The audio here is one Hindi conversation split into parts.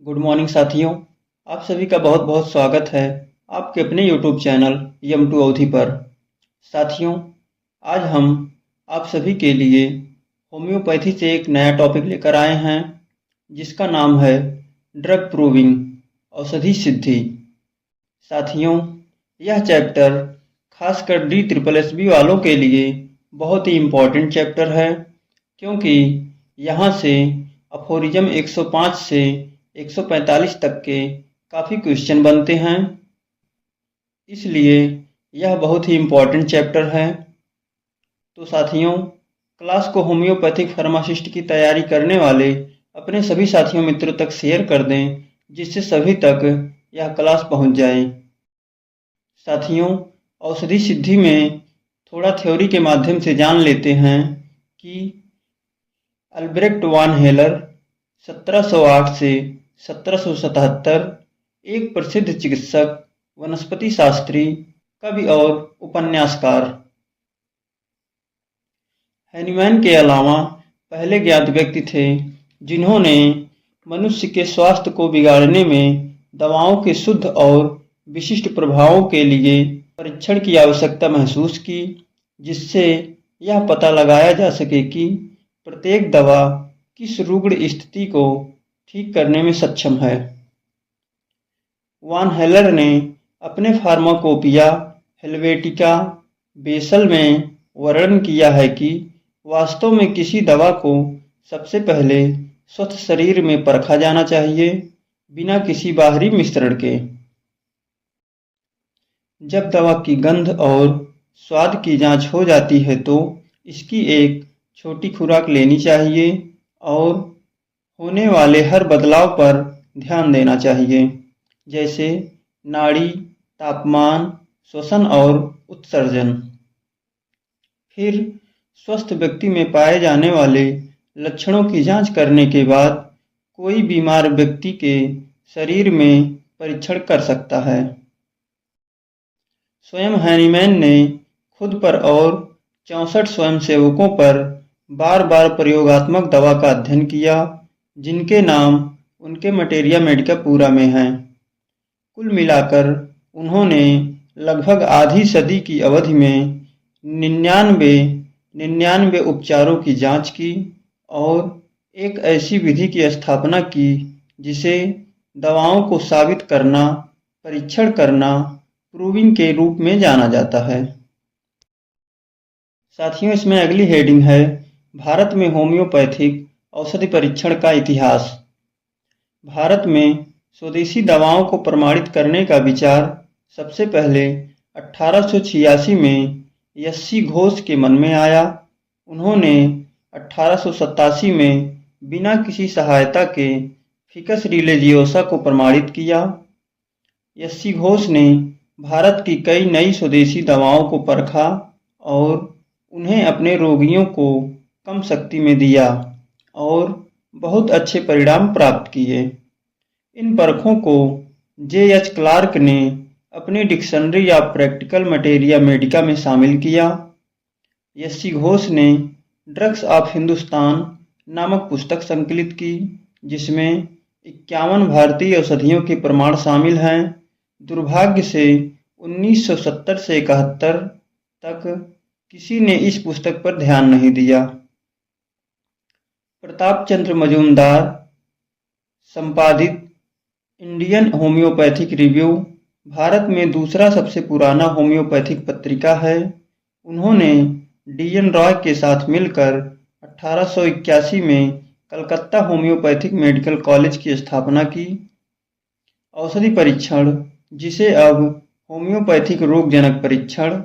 गुड मॉर्निंग साथियों। आप सभी का बहुत बहुत स्वागत है आपके अपने यूट्यूब चैनल यम टू अवधि पर। साथियों, आज हम आप सभी के लिए होम्योपैथी से एक नया टॉपिक लेकर आए हैं जिसका नाम है ड्रग प्रूविंग, औषधि सिद्धि। साथियों, यह चैप्टर खासकर DSSB वालों के लिए बहुत ही इम्पोर्टेंट चैप्टर है, क्योंकि यहाँ से अफोरिज्म 105 से 145 तक के काफ़ी क्वेश्चन बनते हैं, इसलिए यह बहुत ही इम्पोर्टेंट चैप्टर है। तो साथियों, क्लास को होम्योपैथिक फार्मासिस्ट की तैयारी करने वाले अपने सभी साथियों मित्रों तक शेयर कर दें, जिससे सभी तक यह क्लास पहुंच जाए। साथियों, औषधि सिद्धि में थोड़ा थ्योरी के माध्यम से जान लेते हैं कि अल्ब्रेक्ट वान हेलर 1708 से 1777 एक प्रसिद्ध चिकित्सक, वनस्पति शास्त्री, कवि और उपन्यासकार। हैनीमैन के अलावा पहले ज्ञात व्यक्ति थे जिन्होंने मनुष्य के स्वास्थ्य को बिगाड़ने में दवाओं के शुद्ध और विशिष्ट प्रभावों के लिए परीक्षण की आवश्यकता महसूस की, जिससे यह पता लगाया जा सके कि प्रत्येक दवा किस रुग्ण स्थिति को ठीक करने में सक्षम है। वान हेलर ने अपने फार्माकोपिया हेलवेटिका बेसल में वर्णन किया है कि वास्तव में किसी दवा को सबसे पहले स्वस्थ शरीर में परखा जाना चाहिए, बिना किसी बाहरी मिश्रण के। जब दवा की गंध और स्वाद की जांच हो जाती है तो इसकी एक छोटी खुराक लेनी चाहिए और होने वाले हर बदलाव पर ध्यान देना चाहिए, जैसे नाड़ी, तापमान, श्वसन और उत्सर्जन। फिर स्वस्थ व्यक्ति में पाए जाने वाले लक्षणों की जांच करने के बाद कोई बीमार व्यक्ति के शरीर में परीक्षण कर सकता है। स्वयं हैनीमैन ने खुद पर और 64 स्वयंसेवकों पर बार बार प्रयोगात्मक दवा का अध्ययन किया, जिनके नाम उनके मटेरिया मेडिका पूरा में हैं। कुल मिलाकर उन्होंने लगभग आधी सदी की अवधि में 99 उपचारों की जांच की और एक ऐसी विधि की स्थापना की जिसे दवाओं को साबित करना, परीक्षण करना, प्रूविंग के रूप में जाना जाता है। साथियों, इसमें अगली हेडिंग है भारत में होम्योपैथिक औषधि परीक्षण का इतिहास। भारत में स्वदेशी दवाओं को प्रमाणित करने का विचार सबसे पहले 1886 में यस्सी घोष के मन में आया। उन्होंने 1887 में बिना किसी सहायता के फिकस रिलीजियोसा को प्रमाणित किया। यस्सी घोष ने भारत की कई नई स्वदेशी दवाओं को परखा और उन्हें अपने रोगियों को कम शक्ति में दिया और बहुत अच्छे परिणाम प्राप्त किए। इन परखों को J.H. क्लार्क ने अपनी dictionary of practical materia Medica में शामिल किया। यस्सी घोष ने ड्रग्स ऑफ हिंदुस्तान नामक पुस्तक संकलित की, जिसमें 51 भारतीय औषधियों के प्रमाण शामिल हैं। दुर्भाग्य से 1970 से 71 तक किसी ने इस पुस्तक पर ध्यान नहीं दिया। प्रताप चंद्र मजूमदार संपादित इंडियन होम्योपैथिक रिव्यू भारत में दूसरा सबसे पुराना होम्योपैथिक पत्रिका है। उन्होंने D.N. रॉय के साथ मिलकर 1881 में कलकत्ता होम्योपैथिक मेडिकल कॉलेज की स्थापना की। औषधि परीक्षण, जिसे अब होम्योपैथिक रोगजनक परीक्षण,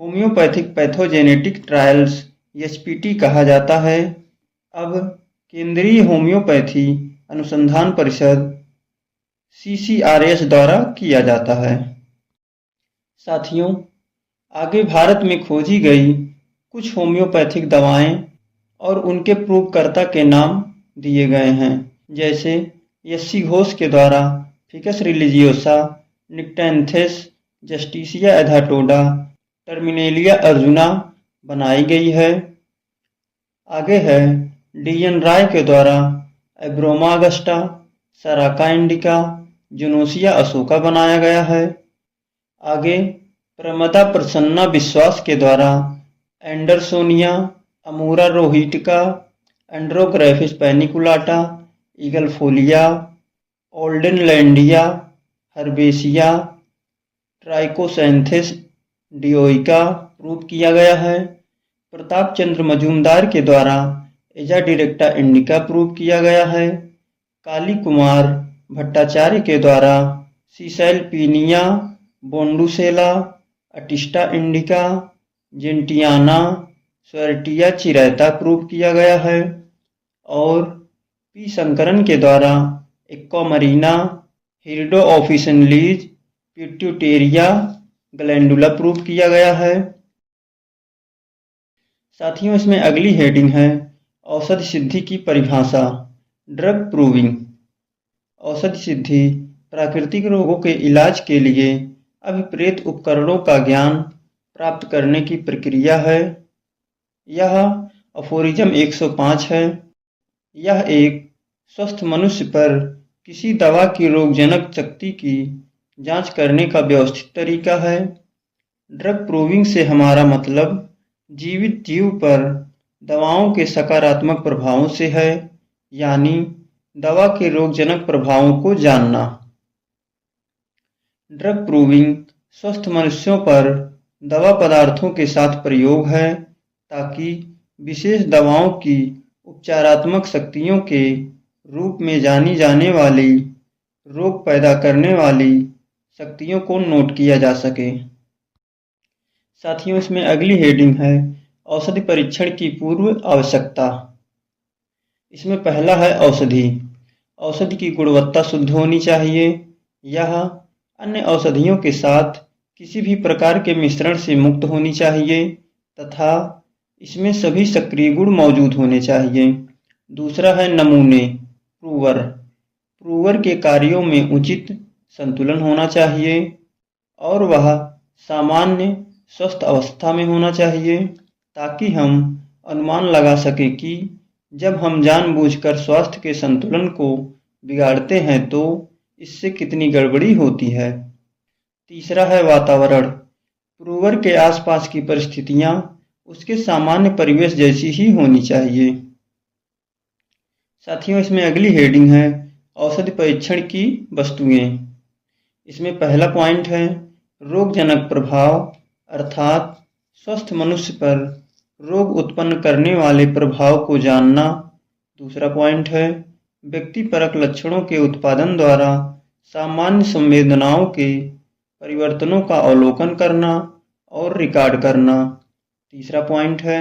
होम्योपैथिक पैथोजेनेटिक ट्रायल्स HPT कहा जाता है, अब केंद्रीय होम्योपैथी अनुसंधान परिषद CCRS द्वारा किया जाता है। साथियों, आगे भारत में खोजी गई कुछ होम्योपैथिक दवाएं और उनके प्रूवकर्ता के नाम दिए गए हैं, जैसे यस्सी घोष के द्वारा फिकस रिलीजियोसा, निक्टेंथेस, जस्टिसिया एधाटोडा, टर्मिनेलिया अर्जुना बनाई गई है। आगे है D.N. राय के द्वारा एब्रोमागस्टा, सराका इंडिका, जुनोसिया अशोका बनाया गया है। आगे प्रमदा प्रसन्ना विश्वास के द्वारा एंडरसोनिया, अमूरा रोहिटिका, एंड्रोग्राफिस पैनिकुलाटा, ईगलफोलिया, ओल्डेनलैंडिया, हर्बेसिया, ट्राइकोसैंथिस डियोइका प्रूव किया गया है। प्रताप चंद्र मजूमदार के द्वारा एजा डिरेक्टा इंडिका प्रूव किया गया है। काली कुमार भट्टाचार्य के द्वारा सीसैलपीनिया, बोंडुसेला, अटिस्टा इंडिका, जेंटियाना, स्वर्टिया चिरैता प्रूव किया गया है। और पी शंकरन के द्वारा एक्वामरीना, हिरडो ऑफिसनलीज, पिट्यूटेरिया ग्लैंडुला प्रूव किया गया है। साथियों, इसमें अगली हेडिंग है औषधि सिद्धि की परिभाषा, ड्रग प्रूविंग। औषधि सिद्धि प्राकृतिक रोगों के इलाज के लिए अभिप्रेत उपकरणों का ज्ञान प्राप्त करने की प्रक्रिया है। यह अफोरिज्म 105 है। यह एक स्वस्थ मनुष्य पर किसी दवा की रोगजनक शक्ति की जांच करने का व्यवस्थित तरीका है। ड्रग प्रूविंग से हमारा मतलब जीवित जीव पर दवाओं के सकारात्मक प्रभावों से है, यानी दवा के रोगजनक प्रभावों को जानना। ड्रग प्रूविंग स्वस्थ मनुष्यों पर दवा पदार्थों के साथ प्रयोग है ताकि विशेष दवाओं की उपचारात्मक शक्तियों के रूप में जानी जाने वाली रोग पैदा करने वाली शक्तियों को नोट किया जा सके। साथियों, इसमें अगली हेडिंग है औषधि परीक्षण की पूर्व आवश्यकता। इसमें पहला है औषधि। औषधि की गुणवत्ता शुद्ध होनी चाहिए। यह अन्य औषधियों के साथ किसी भी प्रकार के मिश्रण से मुक्त होनी चाहिए तथा इसमें सभी सक्रिय गुण मौजूद होने चाहिए। दूसरा है नमूने, प्रूवर। प्रूवर के कार्यों में उचित संतुलन होना चाहिए और वह सामान्य स्वस्थ अवस्था में होना चाहिए ताकि हम अनुमान लगा सकें कि जब हम जानबूझकर स्वास्थ्य के संतुलन को बिगाड़ते हैं तो इससे कितनी गड़बड़ी होती है। तीसरा है वातावरण। प्रूवर के आसपास की परिस्थितियां उसके सामान्य परिवेश जैसी ही होनी चाहिए। साथियों, इसमें अगली हेडिंग है औषधि परीक्षण की वस्तुएं। इसमें पहला पॉइंट है रोगजनक प्रभाव, अर्थात स्वस्थ मनुष्य पर रोग उत्पन्न करने वाले प्रभाव को जानना। दूसरा पॉइंट है व्यक्तिपरक लक्षणों के उत्पादन द्वारा सामान्य संवेदनाओं के परिवर्तनों का अवलोकन करना और रिकॉर्ड करना। तीसरा पॉइंट है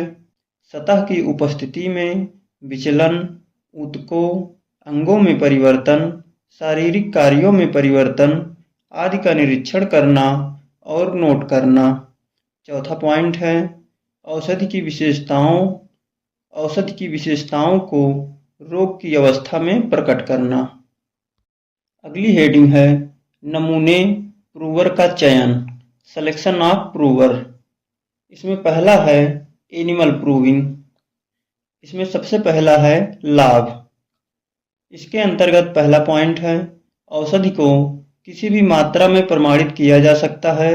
सतह की उपस्थिति में विचलन, ऊतकों, अंगों में परिवर्तन, शारीरिक कार्यों में परिवर्तन आदि का निरीक्षण करना और नोट करना। चौथा पॉइंट है औषधि की विशेषताओं को रोग की अवस्था में प्रकट करना। अगली हेडिंग है नमूने प्रूवर का चयन, सिलेक्शन ऑफ प्रूवर। इसमें पहला है एनिमल प्रूविंग। इसमें सबसे पहला है लाभ। इसके अंतर्गत पहला पॉइंट है औषधि को किसी भी मात्रा में प्रमाणित किया जा सकता है,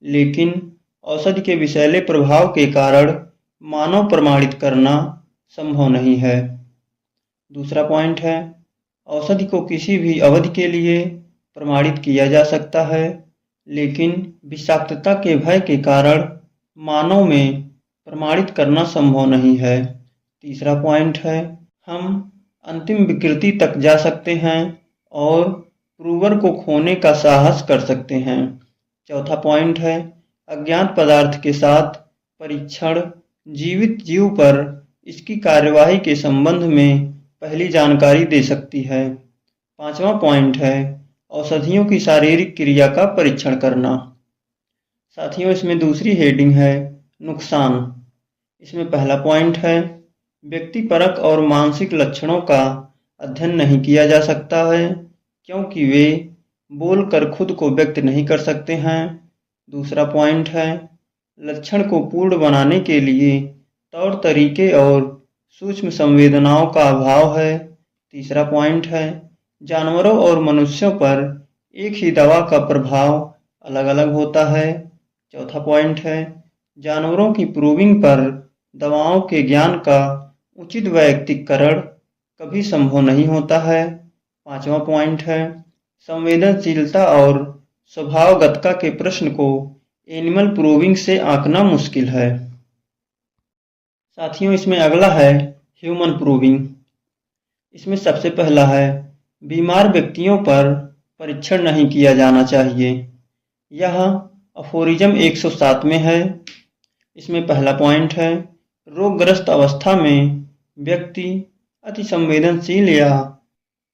लेकिन औषधि के विषैले प्रभाव के कारण मानव प्रमाणित करना संभव नहीं है। दूसरा पॉइंट है औषधि को किसी भी अवधि के लिए प्रमाणित किया जा सकता है, लेकिन विषाक्तता के भय के कारण मानव में प्रमाणित करना संभव नहीं है। तीसरा पॉइंट है हम अंतिम विकृति तक जा सकते हैं और प्रूवर को खोने का साहस कर सकते हैं। चौथा पॉइंट है अज्ञात पदार्थ के साथ परीक्षण जीवित जीव पर इसकी कार्यवाही के संबंध में पहली जानकारी दे सकती है। पांचवा पॉइंट है औषधियों की शारीरिक क्रिया का परीक्षण करना। साथियों, इसमें दूसरी हेडिंग है नुकसान। इसमें पहला पॉइंट है व्यक्तिपरक और मानसिक लक्षणों का अध्ययन नहीं किया जा सकता है क्योंकि वे बोलकर खुद को व्यक्त नहीं कर सकते हैं। दूसरा पॉइंट है लक्षण को पूर्ण बनाने के लिए तौर तरीके और सूक्ष्म संवेदनाओं का अभाव है तीसरा पॉइंट है जानवरों और मनुष्यों पर एक ही दवा का प्रभाव अलग अलग होता है। चौथा पॉइंट है जानवरों की प्रूविंग पर दवाओं के ज्ञान का उचित वैयक्तिकरण कभी संभव नहीं होता है। पांचवा पॉइंट है संवेदनशीलता और स्वभावगतता के प्रश्न को एनिमल प्रूविंग से आंकना मुश्किल है। साथियों, इसमें अगला है ह्यूमन प्रूविंग। इसमें सबसे पहला है बीमार व्यक्तियों पर परीक्षण नहीं किया जाना चाहिए। यह अफोरिज्म 107 में है। इसमें पहला पॉइंट है रोगग्रस्त अवस्था में व्यक्ति अति संवेदनशील या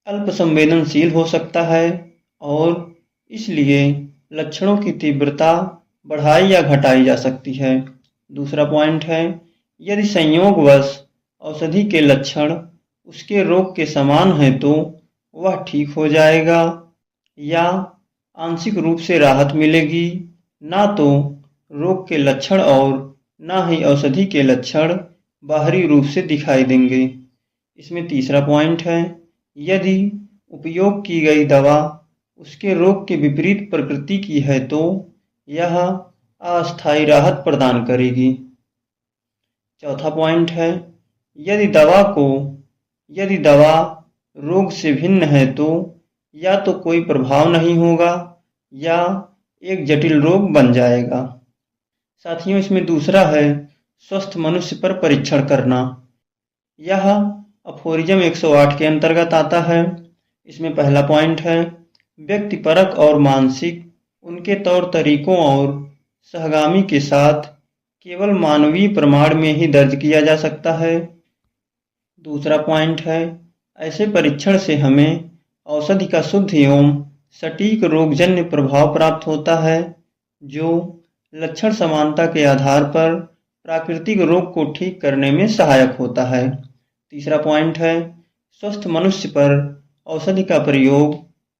अल्प संवेदनशील हो सकता है और इसलिए लक्षणों की तीव्रता बढ़ाई या घटाई जा सकती है। दूसरा पॉइंट है यदि संयोगवश औषधि के लक्षण उसके रोग के समान हैं तो वह ठीक हो जाएगा या आंशिक रूप से राहत मिलेगी, ना तो रोग के लक्षण और ना ही औषधि के लक्षण बाहरी रूप से दिखाई देंगे। इसमें तीसरा पॉइंट है यदि उपयोग की गई दवा उसके रोग के विपरीत प्रकृति की है तो यह अस्थायी राहत प्रदान करेगी। चौथा पॉइंट है यदि दवा रोग से भिन्न है तो या तो कोई प्रभाव नहीं होगा या एक जटिल रोग बन जाएगा। साथियों, इसमें दूसरा है स्वस्थ मनुष्य पर परीक्षण करना। यह अफोरिज्म 108 के अंतर्गत आता है। इसमें पहला पॉइंट है व्यक्तिपरक और मानसिक उनके तौर तरीकों और सहगामी के साथ केवल मानवीय प्रमाण में ही दर्ज किया जा सकता है। दूसरा पॉइंट है ऐसे परीक्षण से हमें औषधि का शुद्ध एवं सटीक रोगजन्य प्रभाव प्राप्त होता है जो लक्षण समानता के आधार पर प्राकृतिक रोग को ठीक करने में सहायक होता है। तीसरा पॉइंट है स्वस्थ मनुष्य पर औषधि का प्रयोग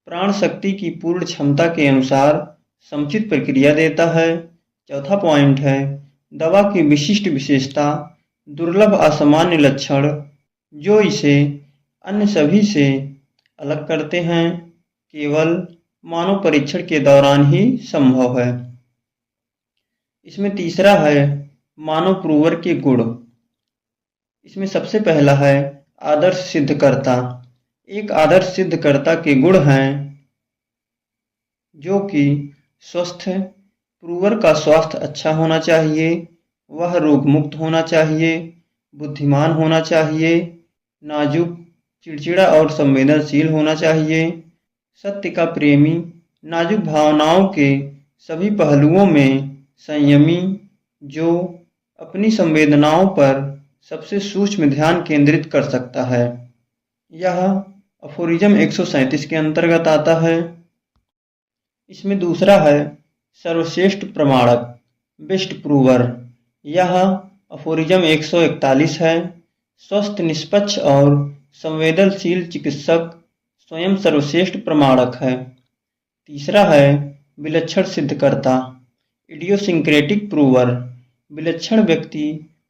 प्राण शक्ति की पूर्ण क्षमता के अनुसार समुचित प्रक्रिया देता है। चौथा पॉइंट है दवा की विशिष्ट विशेषता दुर्लभ असामान्य लक्षण जो इसे अन्य सभी से अलग करते हैं केवल मानव परीक्षण के दौरान ही संभव है। इसमें तीसरा है मानव प्रूवर के गुण। इसमें सबसे पहला है आदर्श सिद्धकर्ता। एक आदर्श सिद्धकर्ता के गुण हैं जो कि स्वस्थ प्रूवर का स्वास्थ्य अच्छा होना चाहिए, वह रोग मुक्त होना चाहिए, बुद्धिमान होना चाहिए, नाजुक, चिड़चिड़ा और संवेदनशील होना चाहिए, सत्य का प्रेमी, नाजुक भावनाओं के सभी पहलुओं में संयमी, जो अपनी संवेदनाओं पर सबसे सूक्ष्म ध्यान केंद्रित कर सकता है। यह अफोरिज्म 137 के अंतर्गत आता है। इसमें दूसरा है सर्वश्रेष्ठ प्रमाणक, बेस्ट प्रूवर। यह अफोरिज्म 141 है। स्वस्थ, निष्पक्ष और संवेदनशील चिकित्सक स्वयं सर्वश्रेष्ठ प्रमाणक है। तीसरा है विलक्षण सिद्धकर्ता, इडियोसिंक्रेटिक प्रूवर। विलक्षण व्यक्ति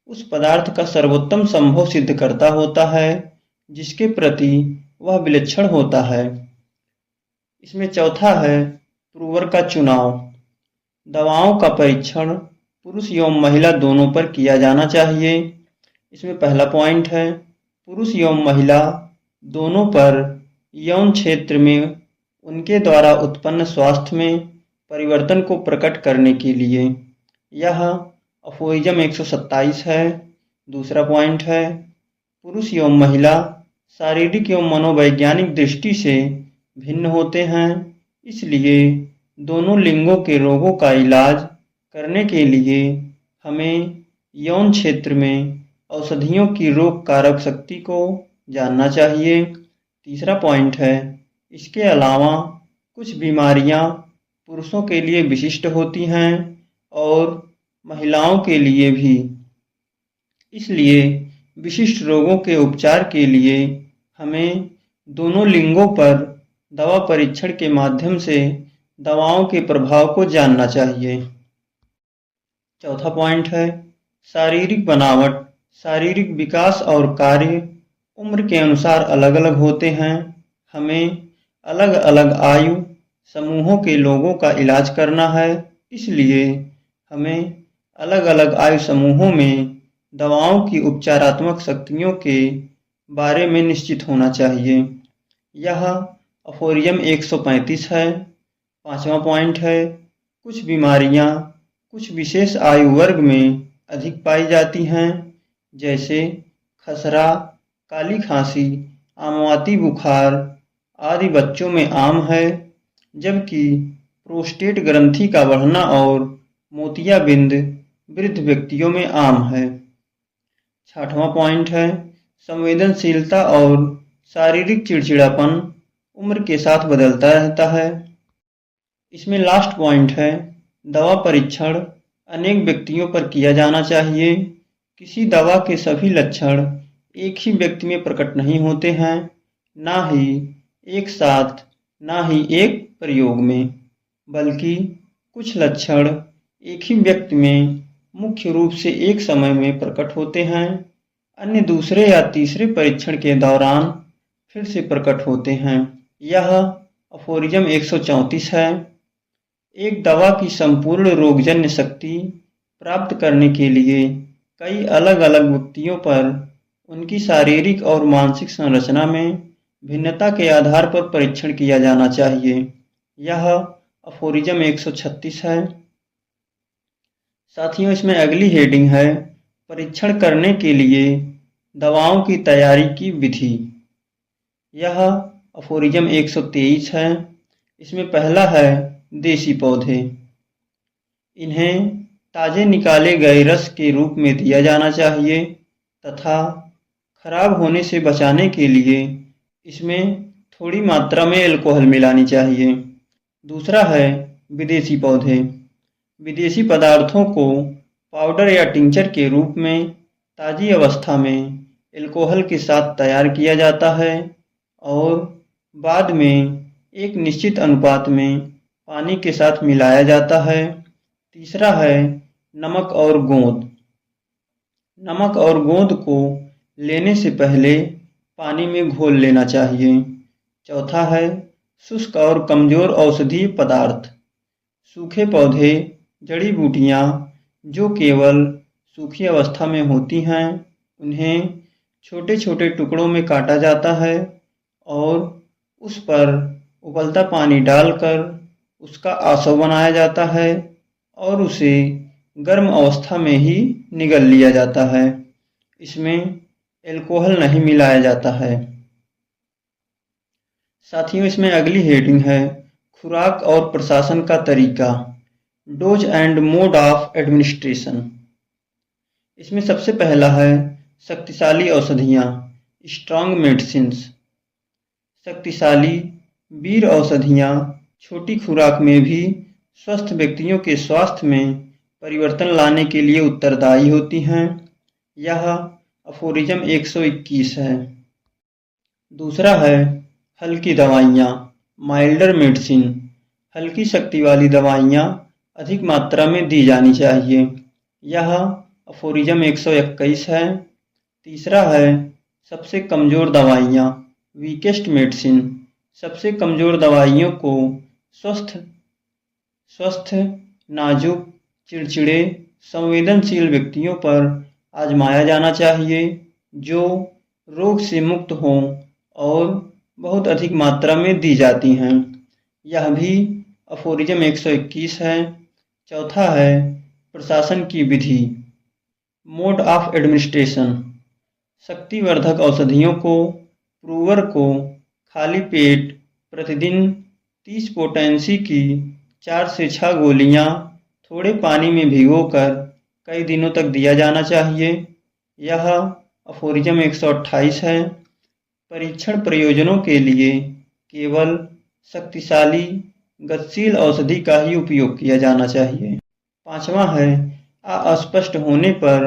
उस पदार्थ का सर्वोत्तम संभव सिद्धकर्ता होता है जिसके प्रति वह विलक्षण होता है। इसमें चौथा है प्रूवर का चुनाव। दवाओं का परीक्षण पुरुष एवं महिला दोनों पर किया जाना चाहिए। इसमें पहला पॉइंट है पुरुष एवं महिला दोनों पर यौन क्षेत्र में उनके द्वारा उत्पन्न स्वास्थ्य में परिवर्तन को प्रकट करने के लिए। यह अफोरिज्म 127 है। दूसरा पॉइंट है पुरुष एवं महिला शारीरिक एवं मनोवैज्ञानिक दृष्टि से भिन्न होते हैं, इसलिए दोनों लिंगों के रोगों का इलाज करने के लिए हमें यौन क्षेत्र में औषधियों की रोग कारक शक्ति को जानना चाहिए। तीसरा पॉइंट है इसके अलावा कुछ बीमारियां पुरुषों के लिए विशिष्ट होती हैं और महिलाओं के लिए भी, इसलिए विशिष्ट रोगों के उपचार के लिए हमें दोनों लिंगों पर दवा परीक्षण के माध्यम से दवाओं के प्रभाव को जानना चाहिए। चौथा पॉइंट है शारीरिक बनावट, शारीरिक विकास और कार्य उम्र के अनुसार अलग अलग होते हैं। हमें अलग अलग आयु समूहों के लोगों का इलाज करना है, इसलिए हमें अलग अलग आयु समूहों में दवाओं की उपचारात्मक शक्तियों के बारे में निश्चित होना चाहिए। यह अफोरियम 135 है। पांचवा पॉइंट है, कुछ बीमारियां कुछ विशेष आयु वर्ग में अधिक पाई जाती हैं, जैसे खसरा, काली खांसी, आमवाती बुखार आदि बच्चों में आम है, जबकि प्रोस्टेट ग्रंथि का बढ़ना और मोतियाबिंद वृद्ध व्यक्तियों में आम है। छठवां पॉइंट है, संवेदनशीलता और शारीरिक चिड़चिड़ापन उम्र के साथ बदलता रहता है। इसमें लास्ट पॉइंट है, दवा परीक्षण अनेक व्यक्तियों पर किया जाना चाहिए। किसी दवा के सभी लक्षण एक ही व्यक्ति में प्रकट नहीं होते हैं, ना ही एक साथ, ना ही एक प्रयोग में, बल्कि कुछ लक्षण एक ही व्यक्ति में मुख्य रूप से एक समय में प्रकट होते हैं, अन्य दूसरे या तीसरे परीक्षण के दौरान फिर से प्रकट होते हैं। यह अफोरियम 134 है। एक दवा की संपूर्ण रोगजन्य शक्ति प्राप्त करने के लिए कई अलग अलग व्यक्तियों पर उनकी शारीरिक और मानसिक संरचना में भिन्नता के आधार पर परीक्षण किया जाना चाहिए। यह अफोरियम 136 है। साथियों, इसमें अगली हेडिंग है, परीक्षण करने के लिए दवाओं की तैयारी की विधि। यह अफोरियम 123 है। इसमें पहला है, देसी पौधे। इन्हें ताजे निकाले गए रस के रूप में दिया जाना चाहिए तथा खराब होने से बचाने के लिए इसमें थोड़ी मात्रा में अल्कोहल मिलानी चाहिए। दूसरा है, विदेशी पौधे। विदेशी पदार्थों को पाउडर या टिंचर के रूप में ताजी अवस्था में अल्कोहल के साथ तैयार किया जाता है और बाद में एक निश्चित अनुपात में पानी के साथ मिलाया जाता है। तीसरा है, नमक और गोंद। नमक और गोंद को लेने से पहले पानी में घोल लेना चाहिए। चौथा है, शुष्क और कमजोर औषधीय पदार्थ। सूखे पौधे, जड़ी बूटियां जो केवल सूखी अवस्था में होती हैं, उन्हें छोटे छोटे टुकड़ों में काटा जाता है और उस पर उबलता पानी डालकर उसका आसव बनाया जाता है और उसे गर्म अवस्था में ही निगल लिया जाता है। इसमें अल्कोहल नहीं मिलाया जाता है। साथियों, इसमें अगली हेडिंग है, खुराक और प्रशासन का तरीका। Dose and mode of administration. इसमें सबसे पहला है, शक्तिशाली औषधियाँ, स्ट्रॉन्ग मेडिसिन्स। शक्तिशाली वीर औषधियाँ छोटी खुराक में भी स्वस्थ व्यक्तियों के स्वास्थ्य में परिवर्तन लाने के लिए उत्तरदायी होती हैं। यह अफोरियम 121 है। दूसरा है, हल्की दवाइयाँ, माइल्डर मेडिसिन। हल्की शक्ति वाली दवाइयाँ अधिक मात्रा में दी जानी चाहिए। यह अफोरियम 121 है। तीसरा है, सबसे कमज़ोर दवाइयाँ, वीकेस्ट मेडिसिन। सबसे कमज़ोर दवाइयों को स्वस्थ, नाजुक, चिड़चिड़े, संवेदनशील व्यक्तियों पर आजमाया जाना चाहिए जो रोग से मुक्त हों और बहुत अधिक मात्रा में दी जाती हैं। यह भी अफोरियम 121 है। चौथा है, प्रशासन की विधि, मोड ऑफ एडमिनिस्ट्रेशन। शक्तिवर्धक औषधियों को प्रूवर को खाली पेट प्रतिदिन 30 पोटेंसी की 4 से 6 गोलियां थोड़े पानी में भिगोकर कई दिनों तक दिया जाना चाहिए। यह अफोरियम 128 है। परीक्षण प्रयोजनों के लिए केवल शक्तिशाली गतिशील औषधि का ही उपयोग किया जाना चाहिए। पांचवा है, अस्पष्ट होने पर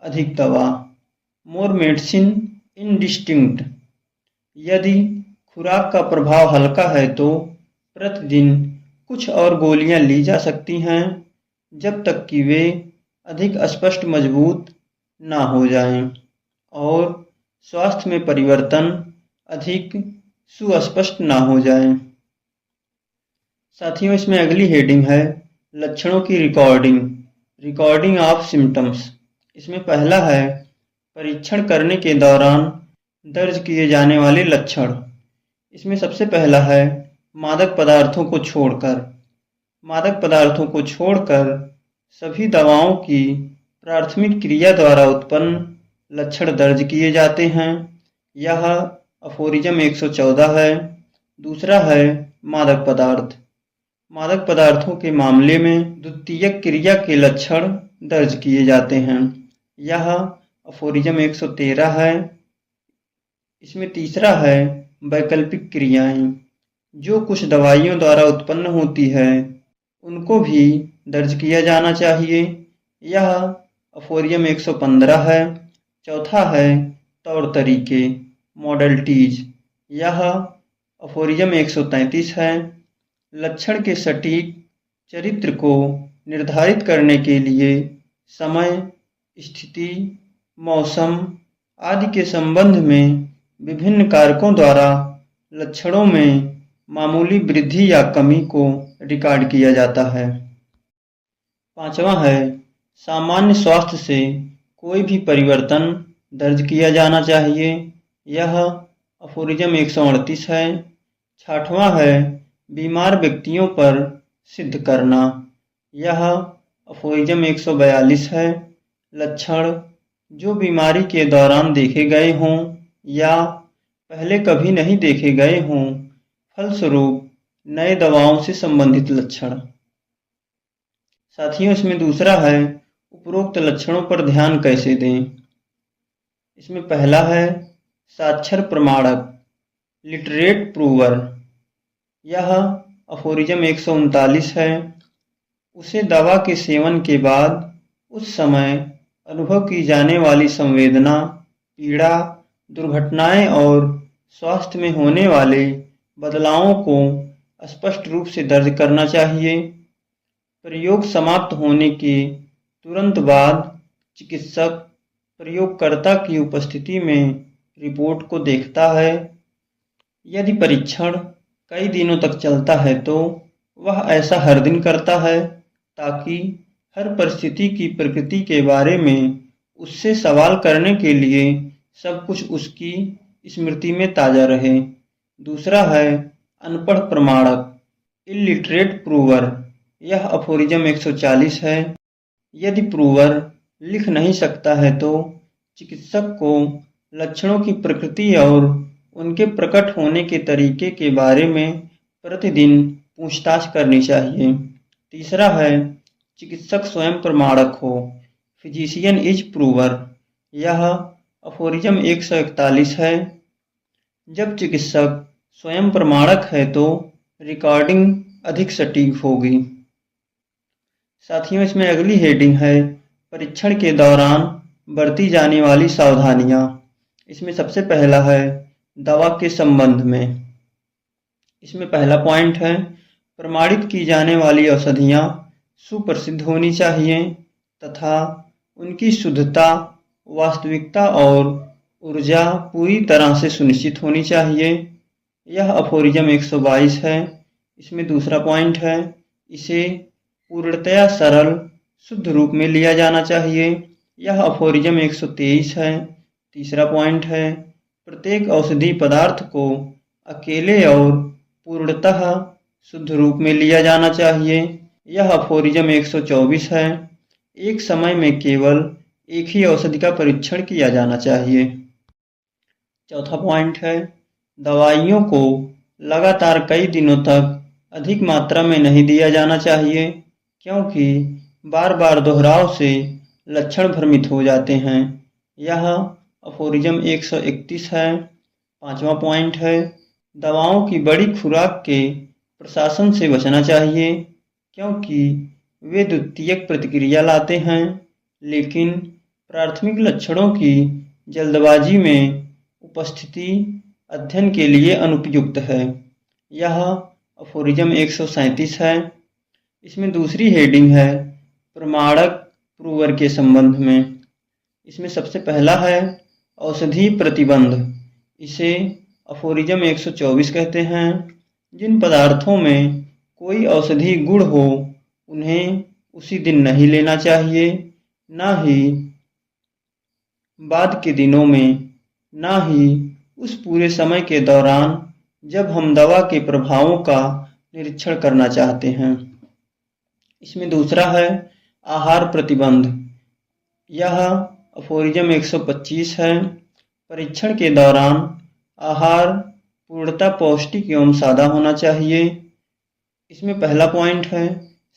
अधिक दवा, मोर मेडिसिन इंडिस्टिंक्ट। यदि खुराक का प्रभाव हल्का है तो प्रतिदिन कुछ और गोलियां ली जा सकती हैं जब तक कि वे अधिक स्पष्ट मजबूत ना हो जाएं। और स्वास्थ्य में परिवर्तन अधिक सुस्पष्ट ना हो जाए। साथियों, इसमें अगली हेडिंग है लक्षणों की रिकॉर्डिंग ऑफ सिम्टम्स। इसमें पहला है परीक्षण करने के दौरान दर्ज किए जाने वाले लक्षण। इसमें सबसे पहला है मादक पदार्थों को छोड़कर सभी दवाओं की प्राथमिक क्रिया द्वारा उत्पन्न लक्षण दर्ज किए जाते हैं। यह अफोरिज्म 114 है। दूसरा है मादक पदार्थों के मामले में द्वितीयक क्रिया के लक्षण दर्ज किए जाते हैं। यह अफोरिज्म 113 है। इसमें तीसरा है वैकल्पिक क्रियाएं, जो कुछ दवाइयों द्वारा उत्पन्न होती है उनको भी दर्ज किया जाना चाहिए। यह अफोरिज्म 115 है। चौथा है तौर तरीके मॉडलिटीज। यह अफोरिज्म 133 है। लक्षण के सटीक चरित्र को निर्धारित करने के लिए समय, स्थिति, मौसम आदि के संबंध में विभिन्न कारकों द्वारा लक्षणों में मामूली वृद्धि या कमी को रिकॉर्ड किया जाता है। पांचवा है सामान्य स्वास्थ्य से कोई भी परिवर्तन दर्ज किया जाना चाहिए। यह अफोरिज्म 138 है। छठवां है बीमार व्यक्तियों पर सिद्ध करना। यह अफोरिज्म 142 है। लक्षण जो बीमारी के दौरान देखे गए हों या पहले कभी नहीं देखे गए हों, फलस्वरूप नए दवाओं से संबंधित लक्षण। साथियों, इसमें दूसरा है उपरोक्त लक्षणों पर ध्यान कैसे दें। इसमें पहला है साक्षर प्रमाणक लिटरेट प्रूवर। यह अफोरिज्म 139 है। उसे दवा के सेवन के बाद उस समय अनुभव की जाने वाली संवेदना, पीड़ा, दुर्घटनाएं और स्वास्थ्य में होने वाले बदलावों को स्पष्ट रूप से दर्ज करना चाहिए। प्रयोग समाप्त होने के तुरंत बाद चिकित्सक प्रयोगकर्ता की उपस्थिति में रिपोर्ट को देखता है। यदि परीक्षण कई दिनों तक चलता है तो वह ऐसा हर दिन करता है, ताकि हर परिस्थिति की प्रकृति के बारे में उससे सवाल करने के लिए सब कुछ उसकी स्मृति में ताज़ा रहे। दूसरा है अनपढ़ प्रमाणक इलिटरेट प्रूवर। यह अफोरिज्म 140 है। यदि प्रूवर लिख नहीं सकता है तो चिकित्सक को लक्षणों की प्रकृति और उनके प्रकट होने के तरीके के बारे में प्रतिदिन पूछताछ करनी चाहिए। तीसरा है चिकित्सक स्वयं प्रमाणक हो, फिजिशियन इज प्रूवर। यह अफोरिज्म 141 है। जब चिकित्सक स्वयं प्रमाणक है तो रिकॉर्डिंग अधिक सटीक होगी। साथियों, इसमें अगली हेडिंग है परीक्षण के दौरान बरती जाने वाली सावधानियां। इसमें सबसे पहला है दवा के संबंध में। इसमें पहला पॉइंट है प्रमाणित की जाने वाली औषधियां सुप्रसिद्ध होनी चाहिए तथा उनकी शुद्धता, वास्तविकता और ऊर्जा पूरी तरह से सुनिश्चित होनी चाहिए। यह अफोरिज्म 122 है। इसमें दूसरा पॉइंट है इसे पूर्णतया सरल शुद्ध रूप में लिया जाना चाहिए। यह अफोरिज्म 123 है। तीसरा पॉइंट है प्रत्येक औषधि पदार्थ को अकेले और पूर्णतः शुद्ध रूप में लिया जाना चाहिए। यह अफोरिज्म 124 है। एक समय में केवल एक ही औषधि का परीक्षण किया जाना चाहिए। चौथा पॉइंट है दवाइयों को लगातार कई दिनों तक अधिक मात्रा में नहीं दिया जाना चाहिए, क्योंकि बार बार दोहराव से लक्षण भ्रमित हो जाते हैं। यह अफोरिज्म 131 है। पांचवा पॉइंट है दवाओं की बड़ी खुराक के प्रशासन से बचना चाहिए, क्योंकि वे द्वितीयक प्रतिक्रिया लाते हैं, लेकिन प्राथमिक लक्षणों की जल्दबाजी में उपस्थिति अध्ययन के लिए अनुपयुक्त है। यह अफोरिज्म 137 है। इसमें दूसरी हेडिंग है प्रमाणक प्रूवर के संबंध में। इसमें सबसे पहला है औषधि प्रतिबंध, इसे अफोरिज्म 124 कहते हैं। जिन पदार्थों में कोई औषधि गुण हो उन्हें उसी दिन नहीं लेना चाहिए, ना ही बाद के दिनों में, ना ही उस पूरे समय के दौरान जब हम दवा के प्रभावों का निरीक्षण करना चाहते हैं। इसमें दूसरा है आहार प्रतिबंध। यह अफोरिज्म 125 है। परीक्षण के दौरान आहार पूर्णतः पौष्टिक एवं सादा होना चाहिए। इसमें पहला पॉइंट है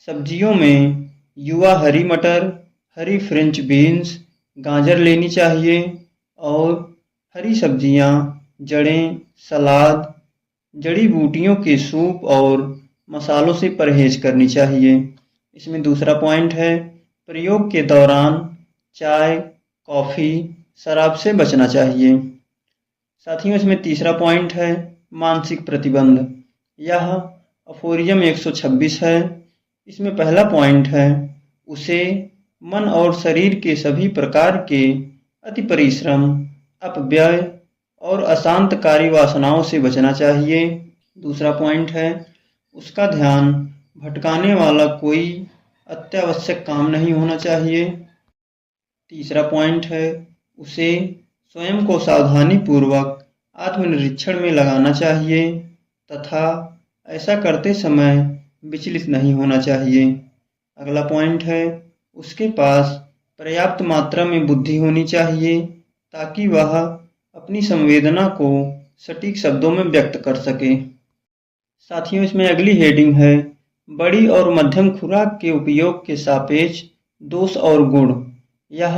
सब्जियों में युवा हरी मटर, हरी फ्रेंच बीन्स, गाजर लेनी चाहिए और हरी सब्जियां, जड़ें, सलाद, जड़ी बूटियों के सूप और मसालों से परहेज करनी चाहिए। इसमें दूसरा पॉइंट है प्रयोग के दौरान चाय, कॉफ़ी, शराब से बचना चाहिए। साथियों, इसमें तीसरा पॉइंट है मानसिक प्रतिबंध। यह अफोरिज्म 126 है। इसमें पहला पॉइंट है उसे मन और शरीर के सभी प्रकार के अति परिश्रम, अपव्यय और अशांतकारी वासनाओं से बचना चाहिए। दूसरा पॉइंट है उसका ध्यान भटकाने वाला कोई अत्यावश्यक काम नहीं होना चाहिए। तीसरा पॉइंट है उसे स्वयं को सावधानीपूर्वक आत्मनिरीक्षण में लगाना चाहिए तथा ऐसा करते समय विचलित नहीं होना चाहिए। अगला पॉइंट है उसके पास पर्याप्त मात्रा में बुद्धि होनी चाहिए ताकि वह अपनी संवेदना को सटीक शब्दों में व्यक्त कर सके। साथियों, इसमें अगली हेडिंग है बड़ी और मध्यम खुराक के उपयोग के सापेक्ष दोष और गुण। यह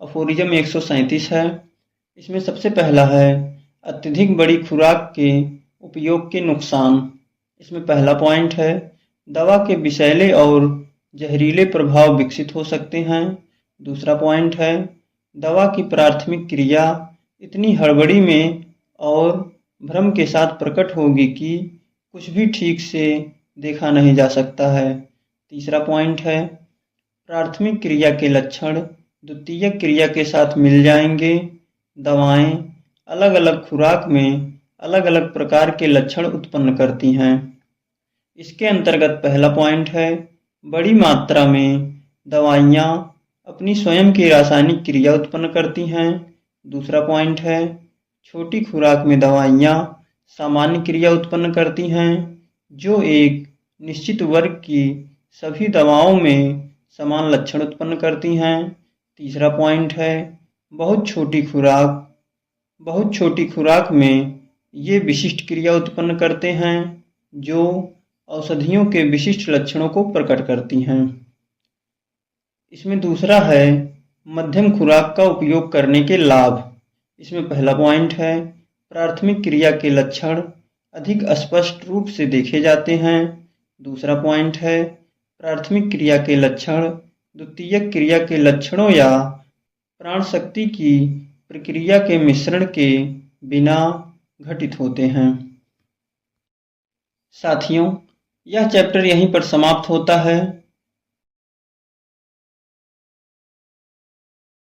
अफोरिज्म 137 है। इसमें सबसे पहला है अत्यधिक बड़ी खुराक के उपयोग के नुकसान। इसमें पहला पॉइंट है दवा के विषैले और जहरीले प्रभाव विकसित हो सकते हैं। दूसरा पॉइंट है दवा की प्राथमिक क्रिया इतनी हड़बड़ी में और भ्रम के साथ प्रकट होगी कि कुछ भी ठीक से देखा नहीं जा सकता है। तीसरा पॉइंट है प्राथमिक क्रिया के लक्षण द्वितीयक क्रिया के साथ मिल जाएंगे। दवाएं अलग अलग खुराक में अलग अलग प्रकार के लक्षण उत्पन्न करती हैं। इसके अंतर्गत पहला पॉइंट है बड़ी मात्रा में दवाइयाँ अपनी स्वयं की रासायनिक क्रिया उत्पन्न करती हैं। दूसरा पॉइंट है छोटी खुराक में दवाइयाँ सामान्य क्रिया उत्पन्न करती हैं जो एक निश्चित वर्ग की सभी दवाओं में समान लक्षण उत्पन्न करती हैं। तीसरा पॉइंट है बहुत छोटी खुराक में ये विशिष्ट क्रिया उत्पन्न करते हैं जो औषधियों के विशिष्ट लक्षणों को प्रकट करती हैं। इसमें दूसरा है मध्यम खुराक का उपयोग करने के लाभ। इसमें पहला पॉइंट है प्राथमिक क्रिया के लक्षण अधिक स्पष्ट रूप से देखे जाते हैं। दूसरा पॉइंट है प्राथमिक क्रिया के लक्षण द्वितीयक क्रिया के लक्षणों या प्राण शक्ति की प्रक्रिया के मिश्रण के बिना घटित होते हैं। साथियों, यह चैप्टर यहीं पर समाप्त होता है।